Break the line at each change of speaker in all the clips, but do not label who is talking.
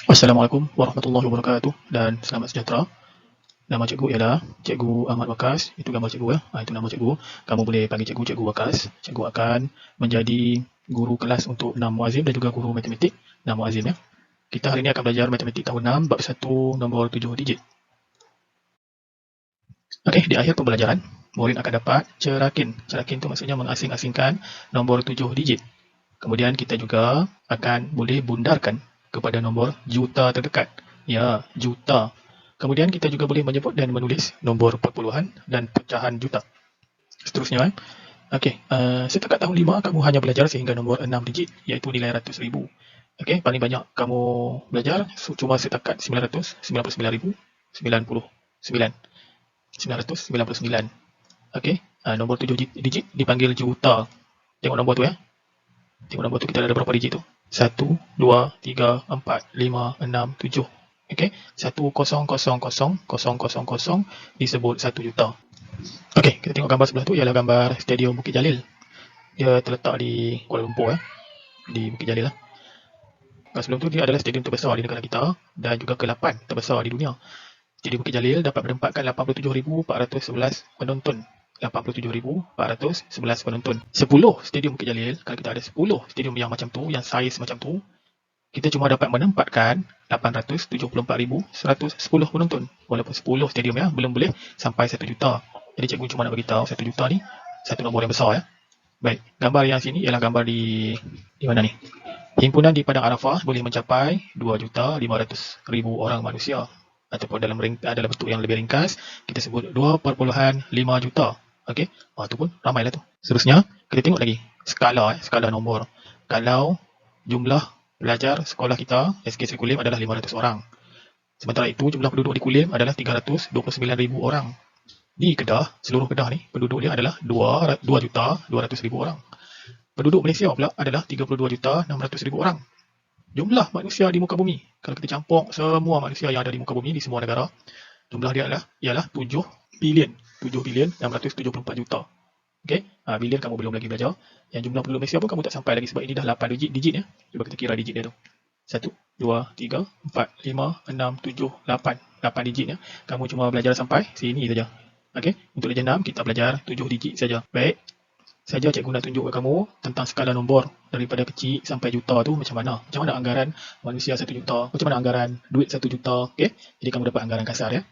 Assalamualaikum warahmatullahi wabarakatuh dan selamat sejahtera. Nama cikgu ialah Cikgu Ahmad Wakas. Itu gambar cikgu ya. Itu nama cikgu. Kamu boleh panggil cikgu Cikgu Wakas. Cikgu akan menjadi guru kelas untuk 6 muazzin dan juga guru matematik 6 muazzin ya. Kita hari ini akan belajar matematik tahun 6 bab 1 nombor 7 digit. Okey, di akhir pembelajaran, murid akan dapat cerakin. Cerakin itu maksudnya mengasing-asingkan nombor 7 digit. Kemudian kita juga akan boleh bundarkan kepada nombor juta terdekat. Ya, juta. Kemudian kita juga boleh menyebut dan menulis nombor perpuluhan dan pecahan juta. Seterusnya, okey, setakat tahun 5 kamu hanya belajar sehingga nombor 6 digit, iaitu nilai ratus ribu. Okey, paling banyak kamu belajar cuma setakat 999,099. 999. Okey, nombor 7 digit dipanggil juta. Tengok nombor tu ya. Tengok nombor tu, kita ada berapa digit tu? 1, 2, 3, 4, 5, 6, 7. Okey, 10000000 disebut 1 juta. Okey, kita tengok gambar sebelah tu ialah gambar Stadium Bukit Jalil. Dia terletak di Kuala Lumpur di Bukit Jalil lah. Sebelum tu dia adalah stadium terbesar di negara kita dan juga ke-8 terbesar di dunia. Jadi Bukit Jalil dapat menempatkan 87,411 penonton. 87,411 penonton. 10 stadium Bukit Jalil, kalau kita ada 10 stadium yang macam tu, yang saiz macam tu, kita cuma dapat menempatkan 874,110 penonton. Walaupun 10 stadium ya, belum boleh sampai 1 juta. Jadi cikgu cuma nak beritahu 1 juta ni satu nombor yang besar ya. Baik, gambar yang sini ialah gambar di mana ni? Himpunan di Padang Arafah boleh mencapai 2,500,000 orang manusia. Ataupun dalam bentuk yang lebih ringkas, kita sebut 2,5 juta. Okey, tu pun ramailah tu. Seterusnya, kita tengok lagi skala nombor. Kalau jumlah pelajar sekolah kita SK Seri Kulim adalah 500 orang. Sementara itu jumlah penduduk di Kulim adalah 329,000 orang. Di Kedah, seluruh Kedah ni penduduk dia adalah 2,200,000 orang. Penduduk Malaysia pula adalah 32,600,000 orang. Jumlah manusia di muka bumi, kalau kita campur semua manusia yang ada di muka bumi di semua negara, jumlah dia ialah 7 bilion 674 juta. Okey, bilion kamu belum lagi belajar. Yang jumlah penduduk Malaysia pun kamu tak sampai lagi sebab ini dah 8 digit ya. Cuba kita kira digit dia tu. 1, 2, 3, 4, 5, 6, 7, 8. 8 digit ya. Kamu cuma belajar sampai sini saja. Okey, untuk darjah 6 kita belajar 7 digit saja. Baik. Saja cikgu nak tunjuk kepada kamu tentang skala nombor daripada kecil sampai juta tu macam mana. Macam mana anggaran manusia 1 juta, macam mana anggaran duit 1 juta. Okey, jadi kamu dapat anggaran kasar ya.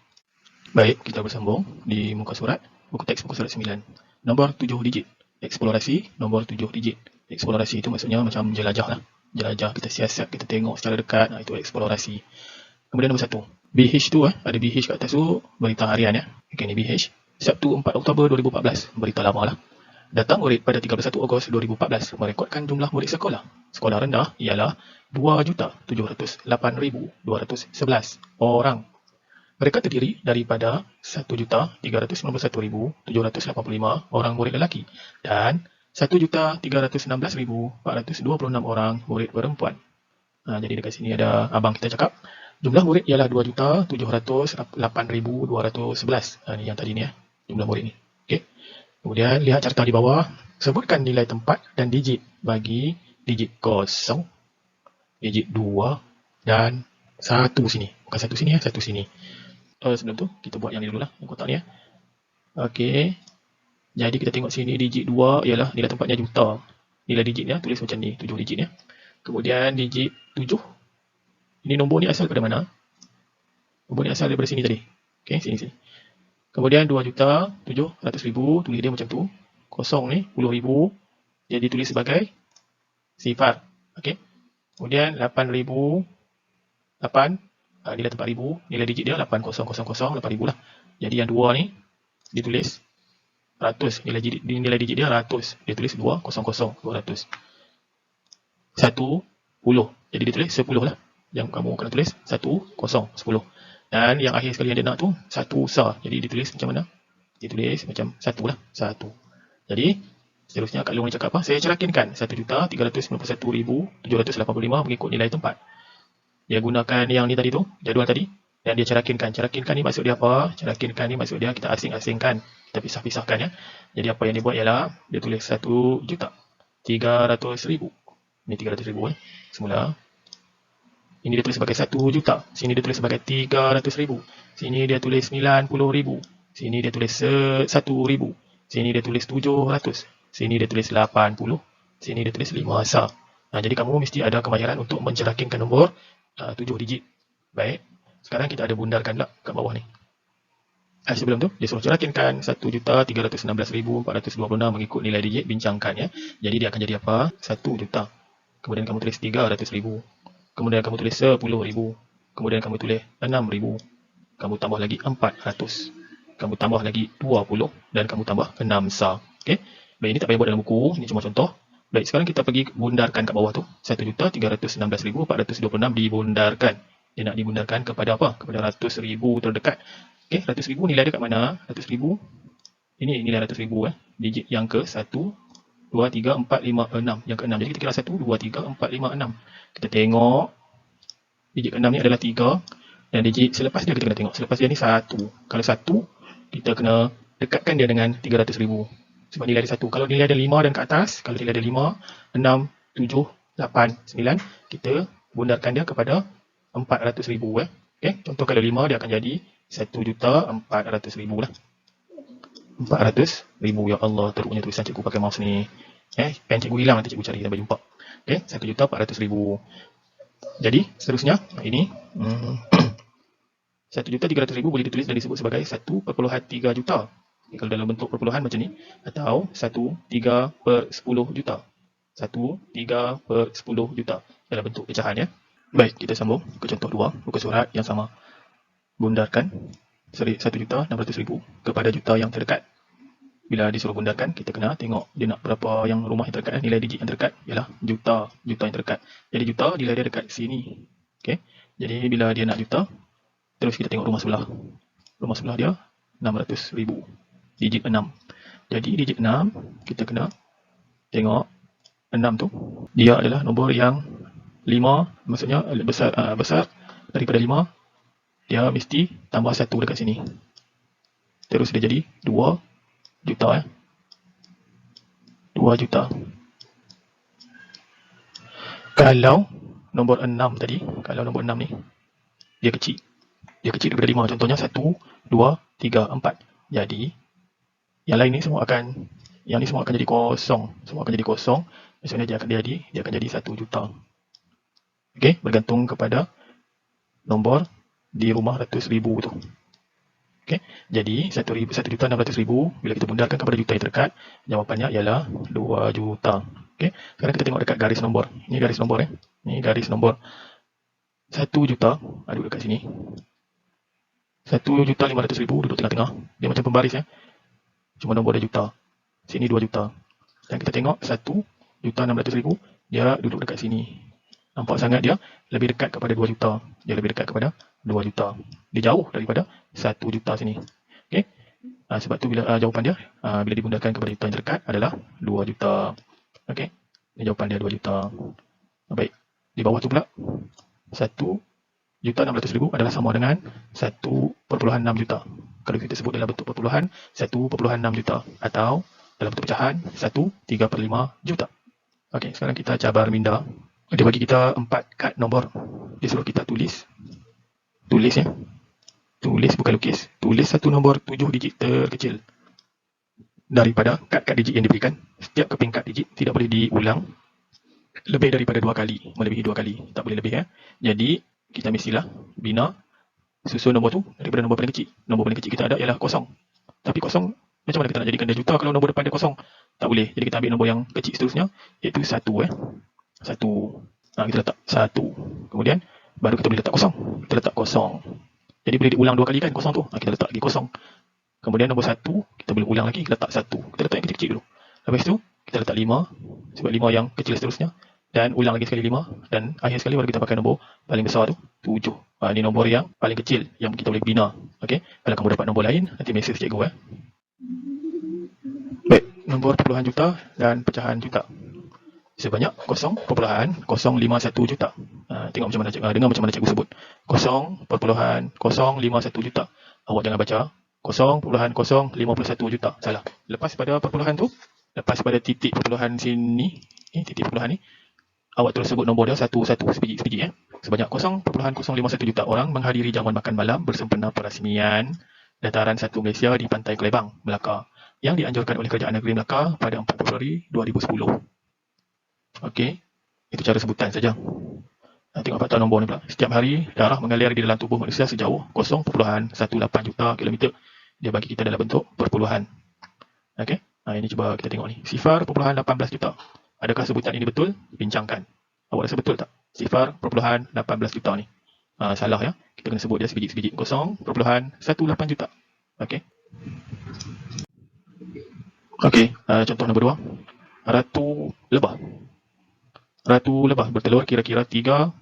Baik, kita bersambung di muka surat, buku teks muka surat 9. Nombor 7 digit. Eksplorasi nombor 7 digit. Eksplorasi itu maksudnya macam jelajah lah. Jelajah, kita siasat, kita tengok secara dekat, itu eksplorasi. Kemudian nombor 1. BH tu ada BH kat atas tu, berita harian ya. Okey, ni BH. Sabtu 4 Oktober 2014, berita lama lah. Datang murid pada 31 Ogos 2014 merekodkan jumlah murid sekolah. Sekolah rendah ialah 2,708,211 orang. Mereka terdiri daripada 1,391,785 orang murid lelaki dan 1,316,426 orang murid perempuan. Jadi dekat sini ada abang kita cakap, jumlah murid ialah 2,708,211. Ini yang tadi ni ya, jumlah murid ni. Okey. Kemudian lihat carta di bawah, sebutkan nilai tempat dan digit bagi digit 0, digit 2 dan 1 sini. Bukan 1 sini ya, 1 sini. Sebelum tu kita buat yang ni dululah, yang kotak ni ya. Okey. Jadi kita tengok sini digit 2 ialah nilai tempatnya juta. Nilai digitnya tulis macam ni, 7 digit ya. Kemudian digit 7. Ini nombor ni asal daripada mana? Nombor ni asal daripada sini tadi. Okey, sini. Kemudian 2,700,000, tulis dia macam tu. Kosong ni 10,000, jadi tulis sebagai sifar. Okey. Kemudian 8,000, 8, nilai tempat ribu, nilai digit dia 8,000, 8,000 lah. Jadi yang 2 ni ditulis ratus, nilai digit dia ratus, dia tulis 200, 200. 10, jadi dia tulis 10 lah. Yang kamu kena tulis 10, 10. Dan yang akhir sekali yang dia nak tu 1 sar. Jadi ditulis macam mana? Ditulis macam 1 lah. 1. Jadi seterusnya Kak Long ni cakap apa? Saya cerakinkan 1,391,785 mengikut nilai tempat. Dia gunakan yang ni tadi tu, jadual tadi. Dan dia cerakinkan. Cerakinkan ni maksud dia apa? Cerakinkan ni maksud dia kita asing-asingkan. Kita pisah-pisahkan ya. Jadi apa yang dia buat ialah dia tulis 1,300,000. Ni 300,000 semula. Ini dia tulis sebagai 1 juta. Sini dia tulis sebagai 300,000. Sini dia tulis 90,000. Sini dia tulis 1,000. Sini dia tulis 700. Sini dia tulis 80. Sini dia tulis 5 sah. Jadi kamu mesti ada kemahiran untuk mencerakingkan nombor 7 digit. Baik. Sekarang kita ada bundarkan pula kat bawah ni. Sebelum tu, dia suruh cerakingkan 1,316,426 mengikut nilai digit, bincangkan ya. Jadi dia akan jadi apa? 1 juta. Kemudian kamu tulis 300,000. Kemudian kamu tulis 10,000. Kemudian kamu tulis 6,000. Kamu tambah lagi 400. Kamu tambah lagi 20. Dan kamu tambah 6 sah. Okay? Baik, ini tak payah buat dalam buku. Ini cuma contoh. Baik, sekarang kita pergi bundarkan kat bawah tu. 1,316,426 dibundarkan. Dia nak dibundarkan kepada apa? Kepada ratus ribu terdekat. Okay, ratus ribu nilai dia kat mana? Ratus ribu. Ini nilai ratus ribu. Digit yang ke 1, 2, 3, 4, 5, 6. Yang ke 6. Jadi kita kira 1, 2, 3, 4, 5, 6. Kita tengok. Digit ke 6 ni adalah 3. Dan digit selepas dia kita kena tengok. Selepas dia ni 1. Kalau 1, kita kena dekatkan dia dengan 300,000. Sebab nilai dia 1. Kalau nilai dia 5 dan ke atas. Kalau nilai dia 5, 6, 7, 8, 9. Kita bundarkan dia kepada 400,000. Okay. Contoh kalau 5 dia akan jadi 1,400,000 lah. 400,000. Ya Allah, teruknya tulisan cikgu pakai mouse ni. Pen cikgu hilang, nanti cikgu cari sampai jumpa. Okay, 1,400,000. Jadi seterusnya ini 1,300,000 boleh ditulis dan disebut sebagai 1,3 juta. Kalau dalam bentuk perpuluhan macam ni, atau 1/3/10 juta. 1/3/10 juta dalam bentuk pecahan ya. Baik, kita sambung ke contoh 2, muka surat yang sama. Bundarkan 1,600,000 kepada juta yang terdekat. Bila disuruh bundarkan, kita kena tengok dia nak berapa yang rumah yang terdekat. Nilai digit yang terdekat ialah juta yang terdekat. Jadi juta nilai dia dekat sini. Okay. Jadi bila dia nak juta, terus kita tengok rumah sebelah. Rumah sebelah dia 600,000. Digit 6. Jadi digit 6, kita kena tengok 6 tu. Dia adalah nombor yang 5, maksudnya besar daripada 5. Dia mesti tambah 1 dekat sini. Terus dia jadi 2 juta. 2 juta. Kalau nombor 6 tadi, kalau nombor 6 ni, dia kecil. Dia kecil daripada 5. Contohnya 1, 2, 3, 4. Jadi, yang lain ni semua akan, yang ni semua akan jadi kosong. Semua akan jadi kosong. Maksudnya dia akan jadi 1 juta. Okey, bergantung kepada nombor di rumah ratus ribu tu. Okay. Jadi 1,600,000 bila kita bundarkan kepada juta yang terdekat, jawapannya ialah 2 juta. Okay. Sekarang kita tengok dekat garis nombor. Ini garis nombor. Ini garis nombor 1 juta ada dekat sini. 1,500,000 duduk tengah-tengah. Dia macam pembaris Cuma nombor dia juta. Sini 2 juta. Dan kita tengok 1,600,000 dia duduk dekat sini. Nampak sangat dia lebih dekat kepada 2 juta. Dia lebih dekat kepada 2 juta. Dia jauh daripada 1 juta sini. Okay. Sebab tu bila jawapan dia, bila dibundarkan kepada juta yang terdekat adalah 2 juta. Okay. Ini jawapan dia 2 juta. Baik. Di bawah tu pula, 1,600,000 adalah sama dengan 1,6 juta. Kalau kita sebut dalam bentuk perpuluhan, 1,6 juta. Atau dalam bentuk pecahan, 1/3/5 juta. Okay. Sekarang kita cabar minda. Dia bagi kita 4 kad nombor. Dia suruh kita tulis. Tulis Tulis bukan lukis. Tulis satu nombor 7 digit terkecil daripada kad-kad digit yang diberikan. Setiap keping kad digit tidak boleh diulang lebih daripada 2 kali. Melebihi 2 kali. Tak boleh lebih Jadi kita mestilah bina susun nombor tu daripada nombor paling kecil. Nombor paling kecil kita ada ialah kosong. Tapi kosong macam mana kita nak jadikan dia juta kalau nombor depan dia kosong? Tak boleh. Jadi kita ambil nombor yang kecil seterusnya, iaitu 1 1. Kita letak 1. Kemudian baru kita boleh letak kosong. Kita letak kosong. Jadi boleh diulang 2 kali kan kosong tu. Kita letak lagi kosong. Kemudian nombor 1 kita boleh ulang lagi, letak 1. Kita letak yang kecil-kecil dulu. Lepas tu kita letak 5. Sebab 5 yang kecil seterusnya. Dan ulang lagi sekali 5. Dan akhir sekali baru kita pakai nombor paling besar tu 7. Ini nombor yang paling kecil yang kita boleh bina. Okey. Kalau kamu dapat nombor lain, nanti mesej cikgu Baik, nombor perpuluhan juta dan pecahan juta. Sebanyak 0,051 juta. Tengok macam mana dengar macam mana cikgu sebut. 0,051 juta. Awak jangan baca 0,051 juta. Salah. Lepas pada perpuluhan tu, lepas pada titik perpuluhan sini, titik perpuluhan ni, awak terus sebut nombor dia satu-satu sebiji-sebiji Sebanyak 0.051 juta orang menghadiri jamuan makan malam bersempena perasmian Dataran 1 Malaysia di Pantai Kelebang, Melaka, yang dianjurkan oleh Kerajaan Negeri Melaka pada 4 Februari 2010. Okey, itu cara sebutan saja. Tengok fakta nombor ni pula. Setiap hari, darah mengalir di dalam tubuh manusia sejauh 0.18 juta kilometer. Dia bagi kita dalam bentuk perpuluhan. Okey, ini cuba kita tengok ni. 0.18 juta. Adakah sebutan ini betul? Bincangkan. Awak rasa betul tak? 0.18 juta ni. Salah ya. Kita kena sebut dia sebiji-sebiji. 0.18 juta. Okey. Okey, contoh nombor 2. Ratu lebah. Ratu lebah bertelur kira-kira 3/4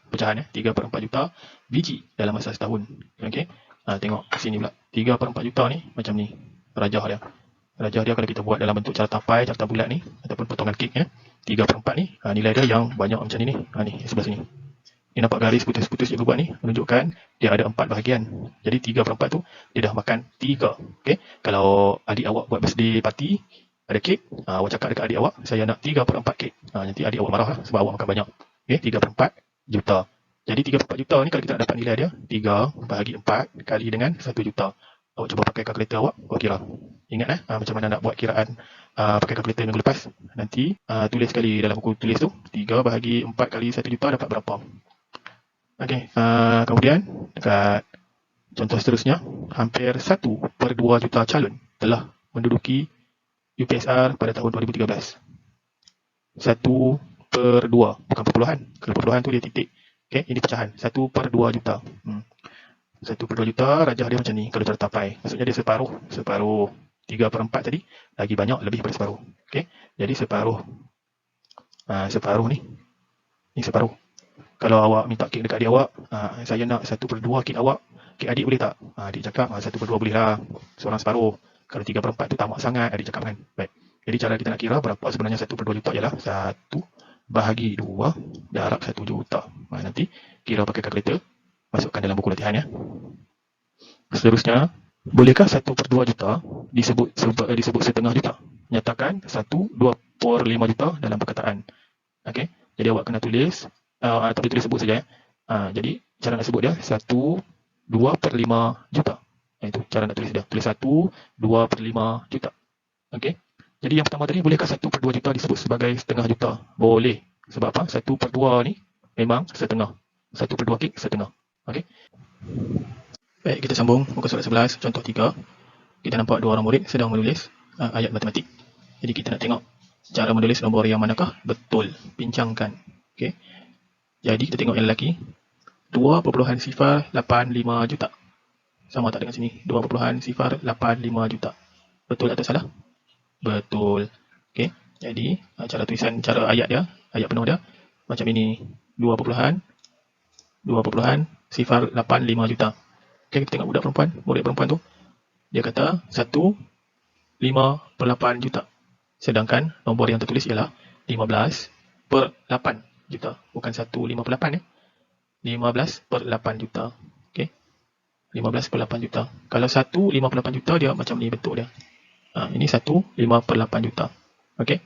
pecahan 3/4 juta biji dalam masa setahun. Okey. Tengok sini pula. 3/4 juta ni macam ni. Rajah dia. Rajah dia kalau kita buat dalam bentuk cara tapai, carta bulat ni ataupun potongan kek 3/4 ni, nilai dia yang banyak macam ni. Ni sebelah sini. Ni nampak garis putus-putus cikgu buat ni menunjukkan dia ada 4 bahagian. Jadi 3/4 tu dia dah makan 3. Okey. Kalau adik awak buat birthday party, ada kek, awak cakap dekat adik awak, saya nak 3/4 kek. Nanti adik awak marah sebab awak makan banyak. Okey, 3/4 juta. Jadi 3/4 juta ni kalau kita nak dapat nilai dia, 3 bahagi 4 kali dengan 1 juta. Awak cuba pakai kalkulator awak kira. Ingat macam mana nak buat kiraan pakai kalkulator minggu lepas. Nanti tulis sekali dalam buku tulis tu, 3 bahagi 4 kali 1 juta dapat berapa. Okey, kemudian dekat contoh seterusnya, hampir 1/2 juta calon telah menduduki UPSR pada tahun 2013. 1/2, bukan perpuluhan. Kalau perpuluhan tu dia titik. Okey, ini pecahan. 1/2 juta. 1/2 juta, rajah dia macam ni kalau cara tapai. Maksudnya dia separuh. 3/4 tadi lagi banyak, lebih daripada separuh. Okey, jadi separuh. Separuh ni. Ni separuh. Kalau awak minta kek dekat adik awak, saya nak 1/2 kek awak. Kek adik boleh tak? Adik cakap 1/2 boleh lah. Seorang separuh. Kalau 3/4 tu tamak sangat, adik cakap kan. Baik. Jadi cara kita nak kira berapa sebenarnya 1/2 juta ialah 1 bahagi 2 darab 1 juta. Nanti kira pakai kalkulator. Masukkan dalam buku latihan ya. Seterusnya, bolehkah 1/2 juta disebut setengah juta? Nyatakan 1/2/5 juta dalam perkataan. Okey. Jadi awak kena tulis atau boleh tulis sebut saja ya. Jadi cara nak sebut dia 1/2/5 juta. Itu cara nak tulis dia. Tulis 1/2/5 juta. Okey. Jadi yang pertama tadi, bolehkah 1/2 juta disebut sebagai setengah juta? Boleh. Sebab apa? 1/2 ni memang setengah. 1/2 kek setengah. Okey. Baik, kita sambung muka surat 11, contoh 3. Kita nampak dua orang murid sedang menulis ayat matematik. Jadi kita nak tengok cara menulis nombor yang manakah betul. Bincangkan. Okey. Jadi kita tengok yang lelaki. 2.085 juta. Sama tak dengan sini? 2.085 juta. Betul atau salah? Betul. Okey. Jadi cara tulisan, cara ayat dia, ayat penuh dia macam ini. 2.085 juta. Okey, kita tengok budak perempuan, murid perempuan tu. Dia kata 1.58 juta. Sedangkan nombor yang tertulis ialah 15/8 juta. Bukan 1.58 ya. 15/8 juta. Okey. 15/8 juta. Kalau 1.58 juta dia macam ni bentuk dia. Ini 1.58 juta. Okey.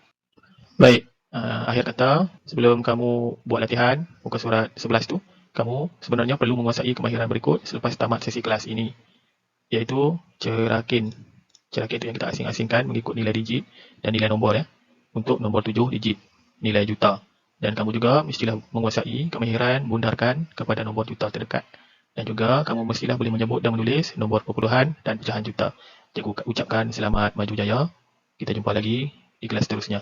Baik. Akhir kata, sebelum kamu buat latihan muka surat 11 tu, kamu sebenarnya perlu menguasai kemahiran berikut selepas tamat sesi kelas ini, iaitu cerakin. Cerakin itu yang kita asing-asingkan mengikut nilai digit dan nilai nombor ya. Untuk nombor 7 digit, nilai juta. Dan kamu juga mestilah menguasai kemahiran bundarkan kepada nombor juta terdekat. Dan juga kamu mestilah boleh menyebut dan menulis nombor perpuluhan dan pecahan juta. Cikgu ucapkan selamat maju jaya. Kita jumpa lagi di kelas seterusnya.